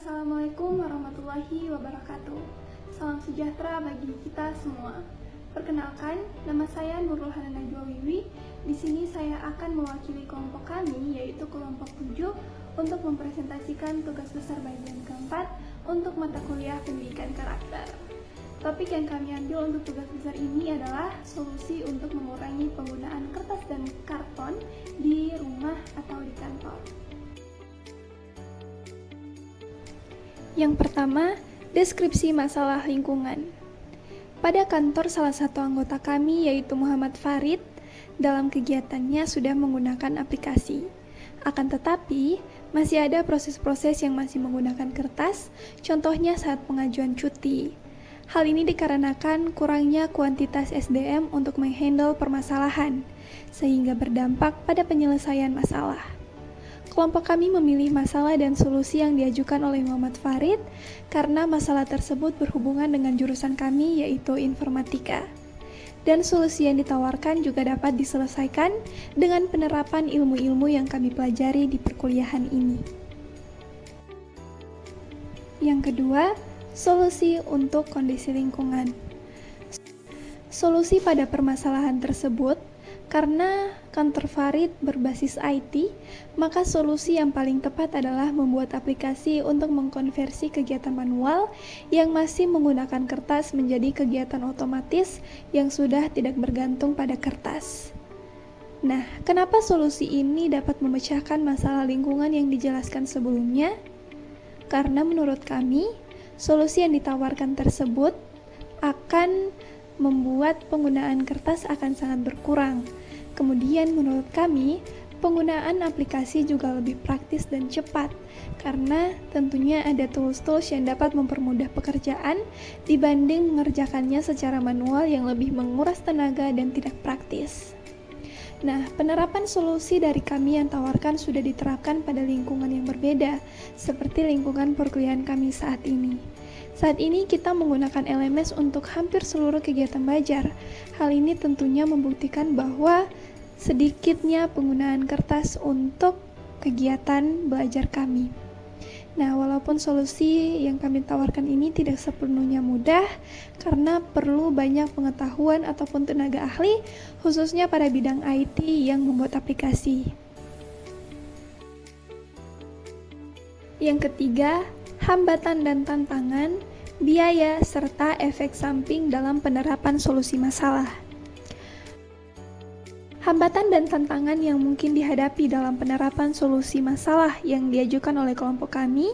Assalamualaikum warahmatullahi wabarakatuh. Salam sejahtera bagi kita semua. Perkenalkan, nama saya Nurul Hana Najwa Wiwi. Di sini saya akan mewakili kelompok kami, yaitu kelompok 7, untuk mempresentasikan tugas besar bagian keempat untuk mata kuliah pendidikan karakter. Topik yang kami ambil untuk tugas besar ini adalah solusi untuk mengurangi penggunaan kertas dan karton di rumah atau di kantor. Yang pertama, deskripsi masalah lingkungan. Pada kantor salah satu anggota kami, yaitu Muhammad Farid, dalam kegiatannya sudah menggunakan aplikasi. Akan tetapi, masih ada proses-proses yang masih menggunakan kertas, contohnya saat pengajuan cuti. Hal ini dikarenakan kurangnya kuantitas SDM untuk menghandle permasalahan, sehingga berdampak pada penyelesaian masalah. Kelompok kami memilih masalah dan solusi yang diajukan oleh Muhammad Farid karena masalah tersebut berhubungan dengan jurusan kami, yaitu informatika. Dan solusi yang ditawarkan juga dapat diselesaikan dengan penerapan ilmu-ilmu yang kami pelajari di perkuliahan ini. Yang kedua, solusi untuk kondisi lingkungan. Solusi pada permasalahan tersebut, karena kantor Farid berbasis IT, maka solusi yang paling tepat adalah membuat aplikasi untuk mengkonversi kegiatan manual yang masih menggunakan kertas menjadi kegiatan otomatis yang sudah tidak bergantung pada kertas. Nah, kenapa solusi ini dapat memecahkan masalah lingkungan yang dijelaskan sebelumnya? Karena menurut kami, solusi yang ditawarkan tersebut akan membuat penggunaan kertas akan sangat berkurang. Kemudian menurut kami, penggunaan aplikasi juga lebih praktis dan cepat, karena tentunya ada tools-tools yang dapat mempermudah pekerjaan dibanding mengerjakannya secara manual yang lebih menguras tenaga dan tidak praktis. Nah, penerapan solusi dari kami yang tawarkan sudah diterapkan pada lingkungan yang berbeda, seperti lingkungan perkuliahan kami saat ini. Saat ini kita menggunakan LMS untuk hampir seluruh kegiatan belajar. Hal ini tentunya membuktikan bahwa sedikitnya penggunaan kertas untuk kegiatan belajar kami. Nah, walaupun solusi yang kami tawarkan ini tidak sepenuhnya mudah karena perlu banyak pengetahuan ataupun tenaga ahli, khususnya pada bidang IT yang membuat aplikasi. Yang ketiga, hambatan dan tantangan, biaya, serta efek samping dalam penerapan solusi masalah. Hambatan dan tantangan yang mungkin dihadapi dalam penerapan solusi masalah yang diajukan oleh kelompok kami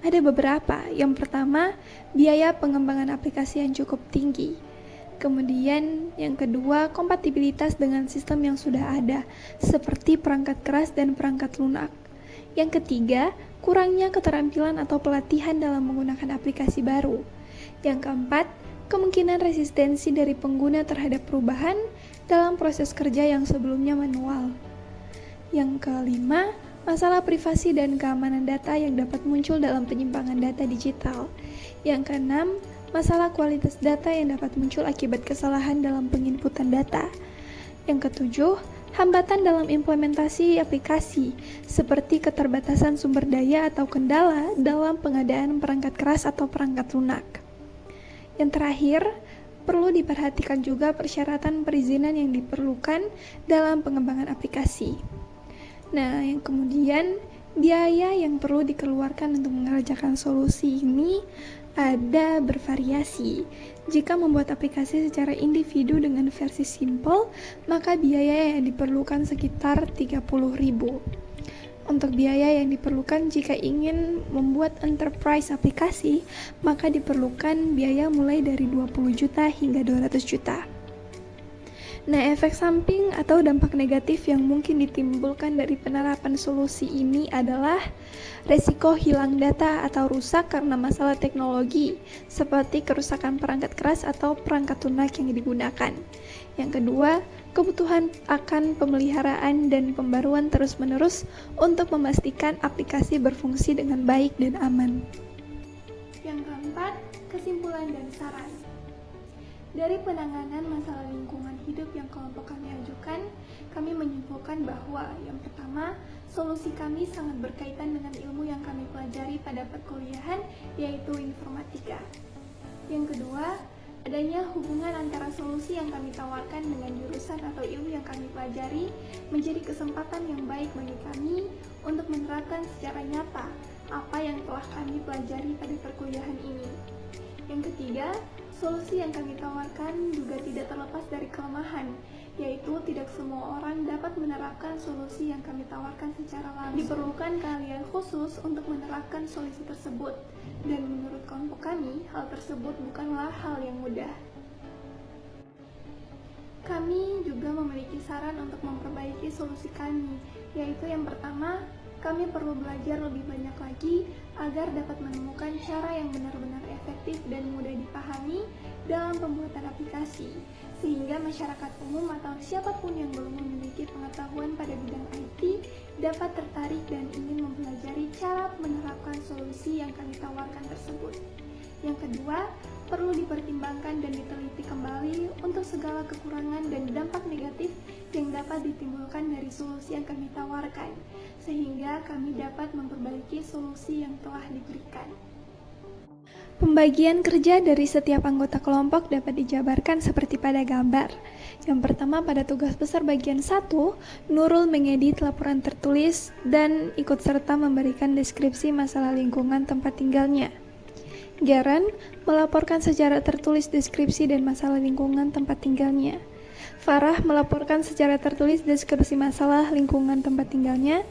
ada beberapa. Yang pertama, biaya pengembangan aplikasi yang cukup tinggi. Kemudian yang kedua, kompatibilitas dengan sistem yang sudah ada, seperti perangkat keras dan perangkat lunak. Yang ketiga, kurangnya keterampilan atau pelatihan dalam menggunakan aplikasi baru. Yang keempat, kemungkinan resistensi dari pengguna terhadap perubahan dalam proses kerja yang sebelumnya manual. Yang kelima, masalah privasi dan keamanan data yang dapat muncul dalam penyimpangan data digital. Yang keenam, masalah kualitas data yang dapat muncul akibat kesalahan dalam penginputan data. Yang ketujuh, hambatan dalam implementasi aplikasi, seperti keterbatasan sumber daya atau kendala dalam pengadaan perangkat keras atau perangkat lunak. Yang terakhir, perlu diperhatikan juga persyaratan perizinan yang diperlukan dalam pengembangan aplikasi. Nah, yang kemudian, biaya yang perlu dikeluarkan untuk mengerjakan solusi ini ada bervariasi. Jika membuat aplikasi secara individu dengan versi simple, maka biaya yang diperlukan sekitar 30.000. Untuk biaya yang diperlukan jika ingin membuat enterprise aplikasi, maka diperlukan biaya mulai dari 20 juta hingga 200 juta. Nah, efek samping atau dampak negatif yang mungkin ditimbulkan dari penerapan solusi ini adalah resiko hilang data atau rusak karena masalah teknologi, seperti kerusakan perangkat keras atau perangkat lunak yang digunakan. Yang kedua, kebutuhan akan pemeliharaan dan pembaruan terus-menerus untuk memastikan aplikasi berfungsi dengan baik dan aman. Yang keempat, kesimpulan dan saran. Dari penanganan masalah lingkungan hidup yang kelompok kami ajukan, kami menyimpulkan bahwa yang pertama, solusi kami sangat berkaitan dengan ilmu yang kami pelajari pada perkuliahan, yaitu informatika. Yang kedua, adanya hubungan antara solusi yang kami tawarkan dengan jurusan atau ilmu yang kami pelajari menjadi kesempatan yang baik bagi kami untuk menerapkan secara nyata apa yang telah kami pelajari pada perkuliahan ini. Yang ketiga, solusi yang kami tawarkan juga tidak terlepas dari kelemahan, yaitu tidak semua orang dapat menerapkan solusi yang kami tawarkan secara langsung. Diperlukan keahlian khusus untuk menerapkan solusi tersebut, dan menurut kelompok kami, hal tersebut bukanlah hal yang mudah. Kami juga memiliki saran untuk memperbaiki solusi kami, yaitu yang pertama, kami perlu belajar lebih banyak lagi agar dapat menemukan cara yang benar-benar efektif dan mudah dipahami dalam pembuatan aplikasi, sehingga masyarakat umum atau siapapun yang belum memiliki pengetahuan pada bidang IT dapat tertarik dan ingin mempelajari cara menerapkan solusi yang kami tawarkan tersebut. Yang kedua, perlu dipertimbangkan dan diteliti kembali untuk segala kekurangan dan dampak negatif yang dapat ditimbulkan dari solusi yang kami tawarkan, sehingga kami dapat memperbaiki solusi yang telah diberikan. Pembagian kerja dari setiap anggota kelompok dapat dijabarkan seperti pada gambar. Yang pertama, pada tugas besar bagian 1, Nurul mengedit laporan tertulis dan ikut serta memberikan deskripsi masalah lingkungan tempat tinggalnya. Garen melaporkan secara tertulis deskripsi dan masalah lingkungan tempat tinggalnya. Farah melaporkan secara tertulis deskripsi masalah lingkungan tempat tinggalnya.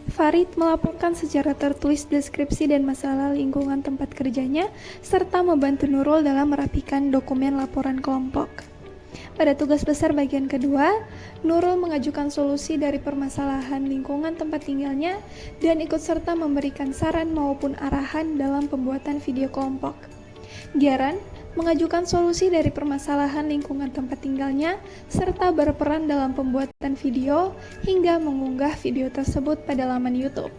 Farid melaporkan secara tertulis deskripsi dan masalah lingkungan tempat kerjanya, serta membantu Nurul dalam merapikan dokumen laporan kelompok. Pada tugas besar bagian kedua, Nurul mengajukan solusi dari permasalahan lingkungan tempat tinggalnya dan ikut serta memberikan saran maupun arahan dalam pembuatan video kelompok. Garen mengajukan solusi dari permasalahan lingkungan tempat tinggalnya serta berperan dalam pembuatan video hingga mengunggah video tersebut pada laman YouTube.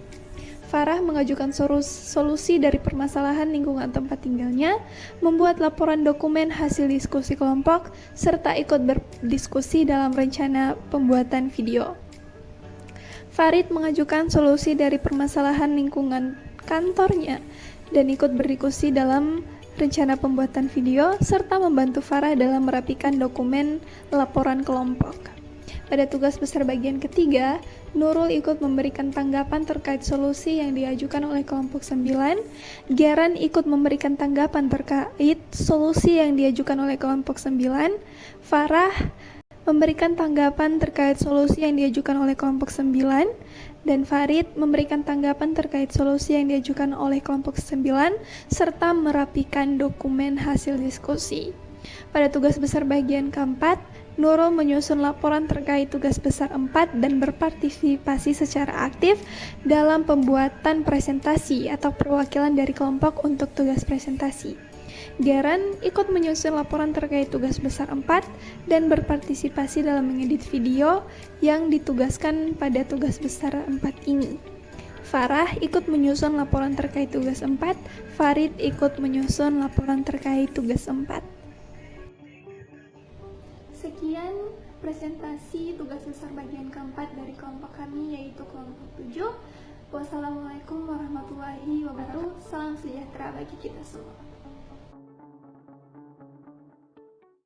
Farah mengajukan solusi dari permasalahan lingkungan tempat tinggalnya, membuat laporan dokumen hasil diskusi kelompok, serta ikut berdiskusi dalam rencana pembuatan video. Farid mengajukan solusi dari permasalahan lingkungan kantornya dan ikut berdiskusi dalam rencana pembuatan video, serta membantu Farah dalam merapikan dokumen laporan kelompok. Pada tugas besar bagian ketiga, Nurul ikut memberikan tanggapan terkait solusi yang diajukan oleh kelompok 9. Garen ikut memberikan tanggapan terkait solusi yang diajukan oleh kelompok 9. Farah memberikan tanggapan terkait solusi yang diajukan oleh kelompok 9. Dan Farid memberikan tanggapan terkait solusi yang diajukan oleh kelompok 9, serta merapikan dokumen hasil diskusi. Pada tugas besar bagian keempat, Nurul menyusun laporan terkait tugas besar 4 dan berpartisipasi secara aktif dalam pembuatan presentasi atau perwakilan dari kelompok untuk tugas presentasi. Garen ikut menyusun laporan terkait tugas besar 4 dan berpartisipasi dalam mengedit video yang ditugaskan pada tugas besar 4 ini. Farah ikut menyusun laporan terkait tugas 4, Farid ikut menyusun laporan terkait tugas 4. Sekian presentasi tugas besar bagian keempat dari kelompok kami, yaitu kelompok 7. Wassalamualaikum warahmatullahi wabarakatuh. Salam sejahtera bagi kita semua.